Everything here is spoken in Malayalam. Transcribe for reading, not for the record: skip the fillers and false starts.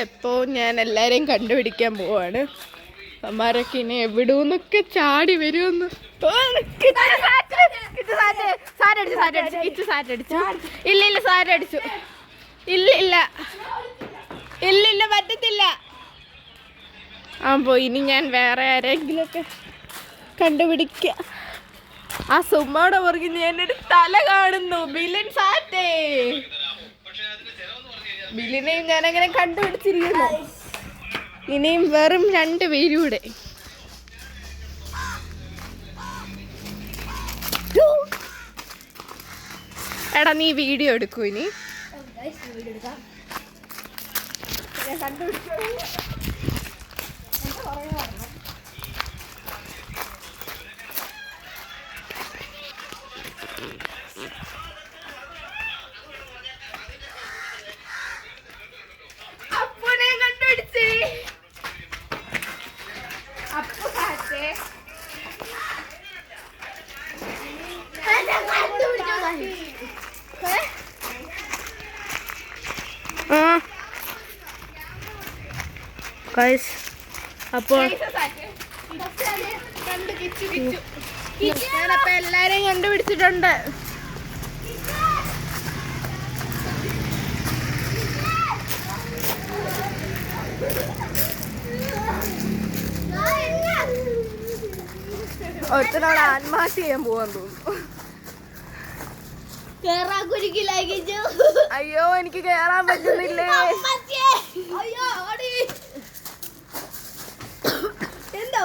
ഇപ്പോൾ ഞാൻ എല്ലാവരെയും കണ്ടുപിടിക്കാൻ പോവാണ്. അമ്മാരൊക്കെ ഇനി എവിടുന്നൊക്കെ ചാടി വരുമെന്ന്. ഇല്ല സാരടിച്ചു. ഇല്ല പറ്റത്തില്ല. അപ്പോൾ ഇനി ഞാൻ വേറെ ആരെങ്കിലുമൊക്കെ കണ്ടുപിടിക്ക. ആ സുമ്മയുടെ പുറകിൽ ഞാനൊരു തല കാണുന്നു. ബിലിൻ സാറ്റേ. ബില്ലിനെയും ഞാനങ്ങനെ കണ്ടുപിടിച്ചിരിക്കുന്നു. ഇനിയും വെറും 2 പേരൂടെ. എടാ നീ വീഡിയോ എടുക്കൂ. ഇനി അപ്പോൾ ഞാനപ്പോ എല്ലാരെയും കണ്ടുപിടിച്ചിട്ടുണ്ട്. ഒറ്റനോട് ആത്മഹത്യ ചെയ്യാൻ പോവാൻ തോന്നുന്നു. അയ്യോ എനിക്ക് കേറാൻ പറ്റുന്നില്ലേ. എന്താ